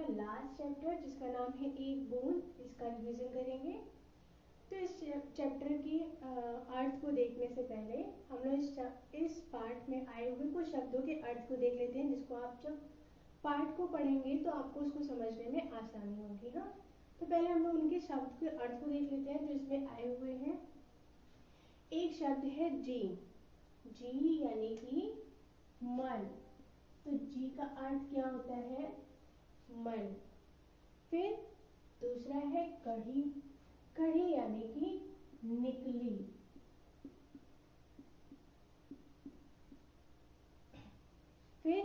का last chapter जिसका नाम है एक बूंद, इसका रिवीजन करेंगे। तो इस चैप्टर की अर्थ को देखने से पहले हम लोग इस पार्ट में आए हुए कुछ शब्दों के अर्थ को देख लेते हैं, जिसको आप जब पार्ट को पढ़ेंगे तो आपको उसको समझने में आसानी होगी। हाँ, तो पहले हम लोग उनके शब्द के अर्थ को देख लेते हैं जो इसमें आए हुए हैं। एक शब्द है जी, जी यानी कि मन। तो जी का अर्थ क्या होता है? मन। फिर दूसरा है कढ़ी, कढ़ी यानी कि निकली। फिर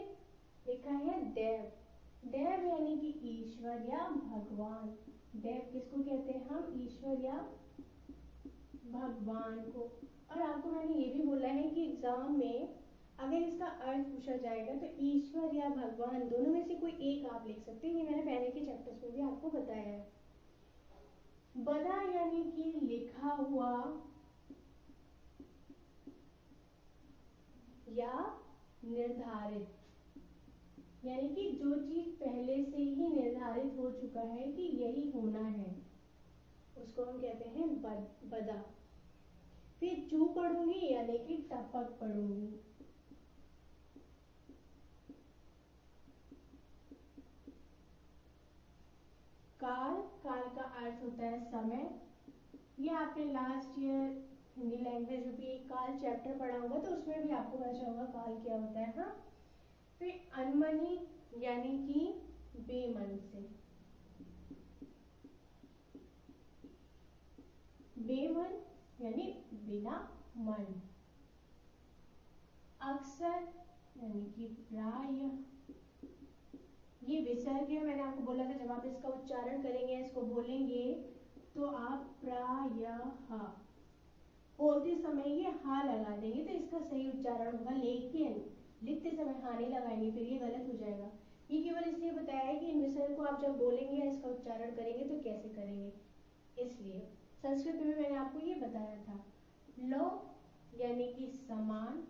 लिखा है देव, देव यानी कि ईश्वर या भगवान। देव किसको कहते हैं हम? ईश्वर या भगवान को। और आपको मैंने ये भी बोला है कि एग्जाम में अगर इसका अर्थ पूछा जाएगा तो ईश्वर या भगवान दोनों में से कोई एक आप लिख सकते हैं। ये मैंने पहले के चैप्टर्स में भी आपको बताया है। बदा यानी कि लिखा हुआ या निर्धारित, यानी कि जो चीज पहले से ही निर्धारित हो चुका है कि यही होना है, उसको हम कहते हैं बदा। फिर चू पढ़ूंगी यानी कि टपक पढ़ूंगी। काल, काल का अर्थ होता है समय। ये आपने लास्ट ईयर हिंदी लैंग्वेज में भी एक काल चैप्टर पढ़ा होगा, तो उसमें भी आपको पता होगा काल क्या होता है। हाँ, फिर अनमनी यानी कि बेमन से। बेमन यानी बिना मन। अक्सर यानी कि प्राय। ये विसर्ग है, मैंने आपको बोला था जब आप इसका उच्चारण करेंगे, इसको बोलेंगे तो आप प्रायः बोलते समय ये हा लगा देंगे तो इसका सही उच्चारण होगा, लेकिन लिखते समय हा नहीं लगाएंगे, फिर ये गलत हो जाएगा। ये केवल इसलिए बताया है कि इन विसर्ग को आप जब बोलेंगे या इसका उच्चारण करेंगे तो कैसे करेंगे, इसलिए। संस्कृत में मैंने आपको ये बताया था। लो यानी कि समान,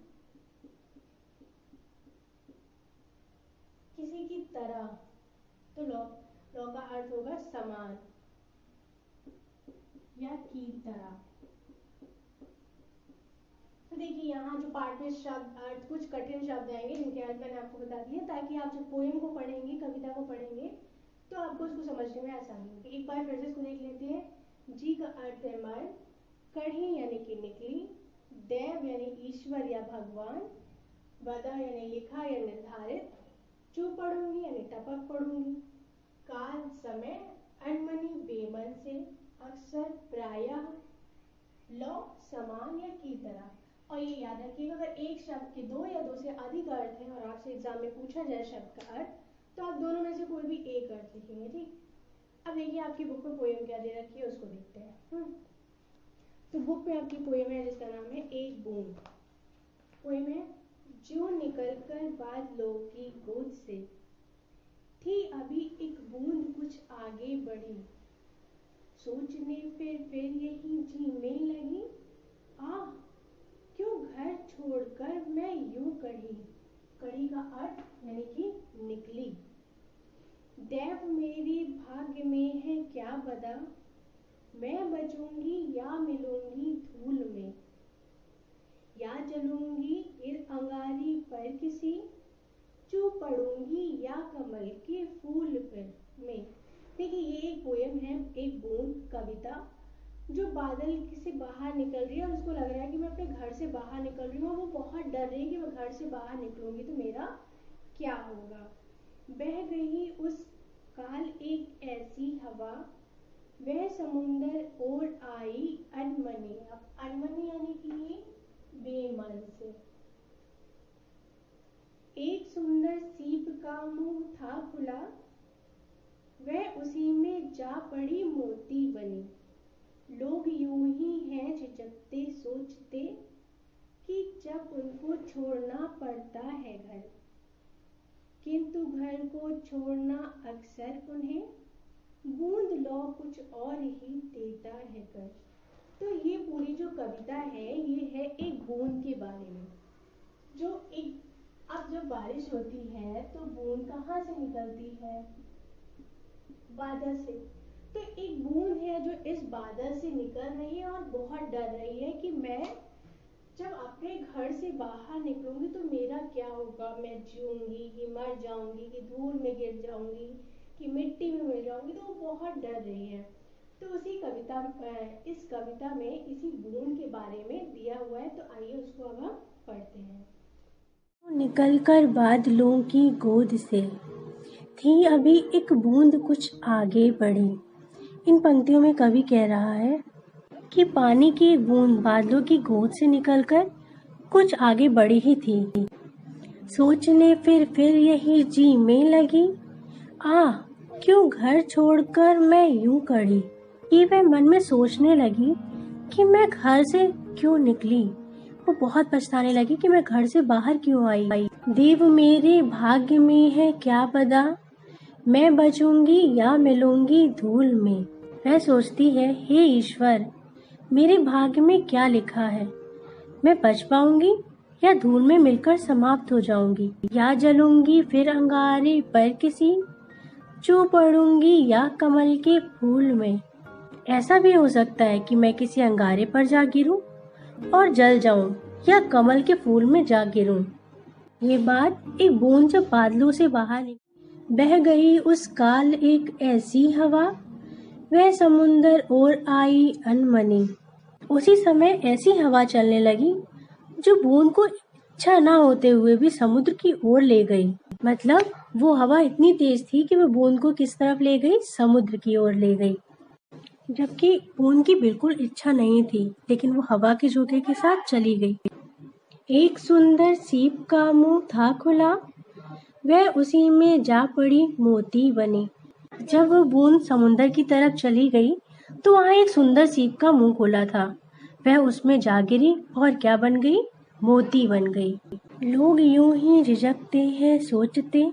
किसी की तरह, तो लो, लो का अर्थ होगा समान या की तरह। तो देखिए यहाँ जो पार्ट में शब्द अर्थ कुछ कठिन शब्द आएंगे जिनके अर्थ मैंने आपको बता दिए, ताकि आप जब पोएम को पढ़ेंगे, कविता को पढ़ेंगे, तो आपको उसको समझने में आसानी होगी। एक बार फिर से इसको देख लेते हैं। जी का अर्थ है मन, कढ़ी यानी कि निकली, देव यानी ईश्वर या भगवान, बदा यानी लिखा या निर्धारित, चू पढ़ूंगी यानी टपक पढ़ूंगी, काल समय, अनमनी बेमन से, अक्सर प्रायः, लो समान या की तरह। और ये याद रखिएगा अगर एक शब्द के दो या दो से अधिक अर्थ है और आपसे एग्जाम में पूछा जाए शब्द का अर्थ, तो आप दोनों में से कोई भी एक अर्थ लिखेंगे। ठीक, अब देखिए आपकी बुक में पोएम क्या दे रखी है उसको देखते हैं। तो बुक में आपकी पोएम है जिसका नाम है एक बूंद। पोएम है, जो निकलकर बादलों की गोद से थी अभी एक बूंद कुछ आगे बढ़ी, सोचने फिर यही जीने लगी, आह क्यों घर छोड़कर मैं यूं कढ़ी। कढ़ी का अर्थ यानी कि निकली। देव मेरी भाग्य में है क्या बदा, मैं बचूंगी या मिलूंगी धूल में, या जलूंगी इस अंगारी पर किसी, चू पढ़ूंगी या कमल के फूल पर में। देखिए ये एक पोएम है, एक बूंद कविता, जो बादल से बाहर निकल रही है और उसको लग रहा है कि मैं अपने घर से बाहर निकल रही हूँ और वो बहुत डर रही है कि मैं घर से बाहर निकलूंगी तो मेरा क्या होगा। बह गई उस काल एक ऐसी हवा, वह समुंदर ओर आई अनमनी। अब अनमनी यानी कि बेमन से। एक सुंदर सीप का मुंह था खुला, वह उसी में जा पड़ी मोती बनी। लोग यूं ही हैं झिझकते सोचते कि जब उनको छोड़ना पड़ता है घर, किंतु घर को छोड़ना अक्सर उन्हें बूंद लो कुछ और ही देता है कर। तो ये पूरी जो कविता है ये है एक बूंद के बारे में। जो एक, अब जब बारिश होती है तो बूंद कहाँ से निकलती है? बादल से। तो एक बूंद है जो इस बादल से निकल रही है और बहुत डर रही है कि मैं जब अपने घर से बाहर निकलूंगी तो मेरा क्या होगा, मैं जीऊंगी कि मर जाऊंगी कि धूल में गिर जाऊंगी कि मिट्टी में मिल जाऊंगी। तो वो बहुत डर रही है। तो इस कविता में इसी बूंद के बारे में दिया हुआ है। तो आइए उसको अब हम पढ़ते हैं। निकलकर बादलों की गोद से थी अभी एक बूंद कुछ आगे बढ़ी। इन पंक्तियों में कवि कह रहा है कि पानी की एक बूंद बादलों की गोद से निकलकर कुछ आगे बढ़ी ही थी। सोचने फिर यही जी में लगी, आह क्यों घर छोड़कर मैं यूं कड़ी। ये वह मन में सोचने लगी कि मैं घर से क्यों निकली। वो बहुत पछताने लगी कि मैं घर से बाहर क्यों आई। देव मेरे भाग्य में है क्या पता, मैं बचूंगी या मिलूंगी धूल में। वह सोचती है, हे ईश्वर मेरे भाग्य में क्या लिखा है, मैं बच पाऊंगी या धूल में मिलकर समाप्त हो जाऊंगी, या जलूंगी फिर अंगारे पर किसी, चू पड़ूंगी या कमल के फूल में। ऐसा भी हो सकता है कि मैं किसी अंगारे पर जा गिरूं और जल जाऊं या कमल के फूल में जा गिरूं। ये बात एक बूंद जब बादलों से बाहर बह गई उस काल एक ऐसी हवा, वह समुंदर और आई अनमनी। उसी समय ऐसी हवा चलने लगी जो बूंद को इच्छा ना होते हुए भी समुद्र की ओर ले गई। मतलब वो हवा इतनी तेज थी कि वो बूंद को किस तरफ ले गई, समुद्र की ओर ले गई। जबकि बूंद की बिल्कुल इच्छा नहीं थी, लेकिन वो हवा के झोंके के साथ चली गई। एक सुंदर सीप का मुंह था खुला, वह उसी में जा पड़ी मोती बनी। जब वो बूंद समुंदर की तरफ चली गई तो वहाँ एक सुंदर सीप का मुंह खुला था। वह उसमें जा गिरी और क्या बन गई, मोती बन गई। लोग यूं ही झिझकते हैं सोचते,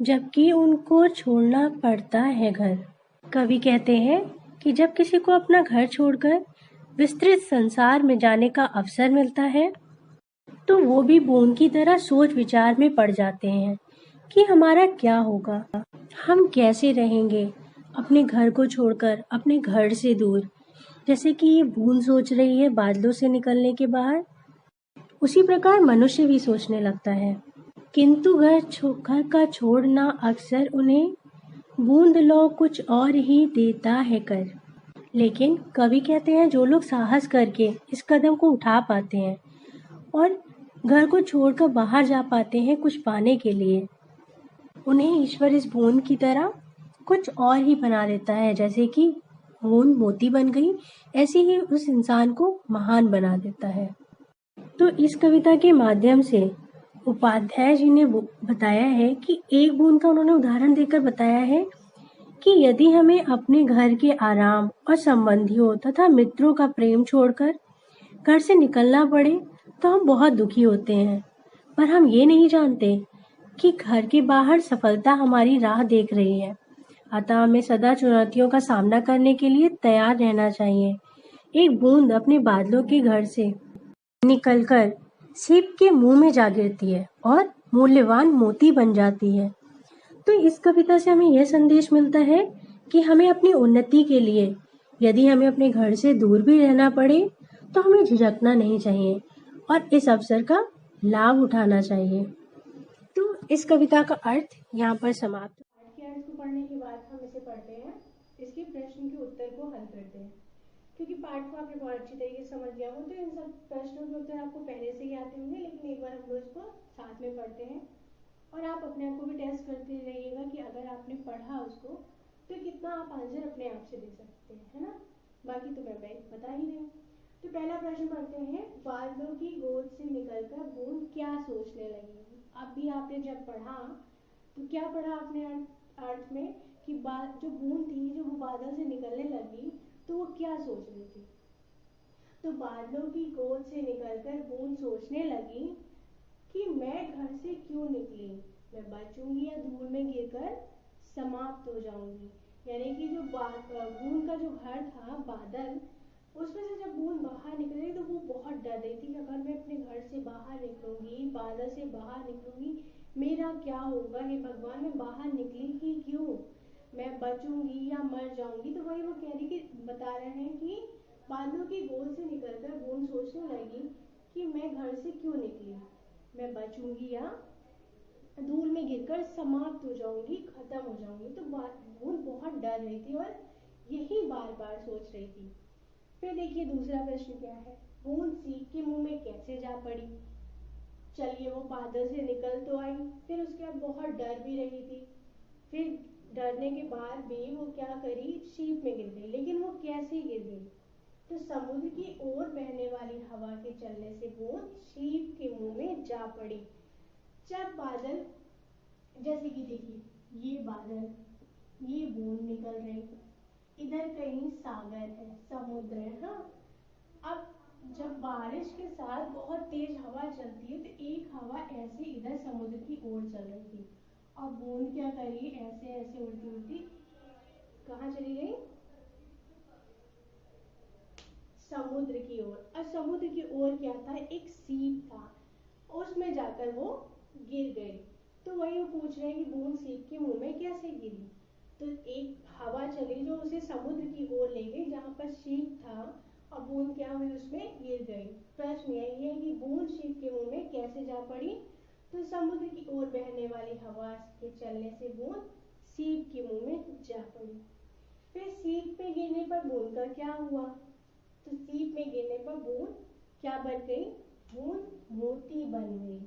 जबकि उनको छोड़ना पड़ता है घर। कवि कहते हैं कि जब किसी को अपना घर छोड़कर विस्तृत संसार में जाने का अवसर मिलता है तो वो भी बूंद की तरह सोच विचार में पड़ जाते हैं कि हमारा क्या होगा, हम कैसे रहेंगे अपने घर को छोड़कर, अपने घर से दूर। जैसे कि ये बूंद सोच रही है बादलों से निकलने के बाहर, उसी प्रकार मनुष्य भी सोचने लगता है। किंतु घर का छोड़ना अक्सर उन्हें बूंद लो कुछ और ही देता है कर। लेकिन कवि कहते हैं जो लोग साहस करके इस कदम को उठा पाते हैं और घर को छोड़कर बाहर जा पाते हैं कुछ पाने के लिए, उन्हें ईश्वर इस बूंद की तरह कुछ और ही बना देता है। जैसे कि बूंद मोती बन गई, ऐसे ही उस इंसान को महान बना देता है। तो इस कविता के माध्यम से उपाध्याय जी ने बताया है कि एक बूंद का उन्होंने उदाहरण देकर बताया है कि यदि हमें अपने घर के आराम और संबंधियों तथा मित्रों का प्रेम छोड़कर घर से निकलना पड़े तो हम बहुत दुखी होते हैं, पर हम ये नहीं जानते कि घर के बाहर सफलता हमारी राह देख रही है। अतः हमें सदा चुनौतियों का सामना करने के लिए तैयार रहना चाहिए। एक बूंद अपने बादलों के घर से निकलकर सीप के मुंह में जा गिरती है और मूल्यवान मोती बन जाती है। तो इस कविता से हमें यह संदेश मिलता है कि हमें अपनी उन्नति के लिए यदि हमें अपने घर से दूर भी रहना पड़े तो हमें झिझकना नहीं चाहिए और इस अवसर का लाभ उठाना चाहिए। तो इस कविता का अर्थ यहाँ पर समाप्त। पाठ के अर्थ को पढ़ने के बाद हम इसे पढ़ते हैं, इसके प्रश्न के उत्तर को हल करते हैं। क्योंकि पाठ को आपने बहुत अच्छी तरीके से समझ लिया हो तो इन सब प्रश्नों के उत्तर आपको पहले से ही आते होंगे, लेकिन एक बार हम लोग इसको साथ में पढ़ते हैं और आप अपने आप को भी टेस्ट करते रहिएगा कि अगर आपने पढ़ा उसको तो कितना आप आंसर अपने आप से दे सकते हैं, है ना। बाकी तो मैं बता ही रही हूँ। तो पहला प्रश्न पढ़ते हैं, बादलों की गोद से निकलकर बूंद क्या सोचने लगी। अभी आपने जब पढ़ा तो क्या पढ़ा आपने अर्थ में कि जो बूंद थी जो वो बादल से निकलने लगी तो वो क्या सोच रही थी। तो बादलों की गोद से निकलकर बूंद सोचने लगी कि मैं घर से क्यों निकली, मैं बचूंगी या धूल में गिरकर समाप्त हो जाऊंगी। यानी कि जो बूंद का जो घर था बादल, उसमें से जब बूंद बाहर निकल रही तो वो बहुत डर रही थी कि अगर मैं अपने घर से बाहर निकलूंगी, बादल से बाहर निकलूंगी, मेरा क्या होगा, हे भगवान मैं बाहर निकली ही क्यों। मैं बचूंगी या मर जाऊंगी। तो वही वो कह रही कि बता रहे हैं कि बादलों की गोद से निकलकर बूंद सोचने लगी कि मैं घर से क्यों निकली, मैं बचूंगी या धूल में गिरकर समाप्त हो जाऊंगी, खत्म हो जाऊंगी। तो बूंद बहुत डर रही थी और यही बार बार सोच रही थी। फिर देखिए दूसरा प्रश्न क्या है, बूंद सीप के मुंह में कैसे जा पड़ी। चलिए वो बादल से निकल तो आई, फिर उसके बाद बहुत डर भी रही थी। फिर डरने के बाद भी वो क्या करी, सीप में गिर गई। लेकिन वो कैसे गिर गई, तो समुद्र की ओर बहने वाली हवा के चलने से बूंद सीप के मुंह में जा पड़ी। जब बादल, जैसे कि देखिए ये बादल, ये बूंद निकल रही, इधर कहीं सागर है, समुद्र है। हाँ, अब जब बारिश के साथ बहुत तेज हवा चलती है तो एक हवा ऐसे इधर समुद्र की ओर चल रही थी। अब बूंद क्या करी, ऐसे ऐसे उड़ती उड़ती कहाँ चली गई, समुद्र की ओर। और समुद्र की ओर क्या था, एक सीप था, उसमें जाकर वो गिर गई। तो वही वो पूछ रहे हैं कि बूंद सीप के मुंह में कैसे गिरी। तो एक हवा चली जो उसे समुद्र की ओर ले गई जहाँ पर सीप था, और बूंद क्या हुई, उसमें गिर गई। प्रश्न यही है कि बूंद सीप के मुंह में कैसे जा पड़ी। तो समुद्र की ओर बहने वाली हवा के चलने से बूंद सीप के मुंह में जा पड़ी। फिर सीप में गिरने पर बूंद का क्या हुआ, तो सीप में गिरने पर बूंद क्या बन गई, बूंद मोती बन गई।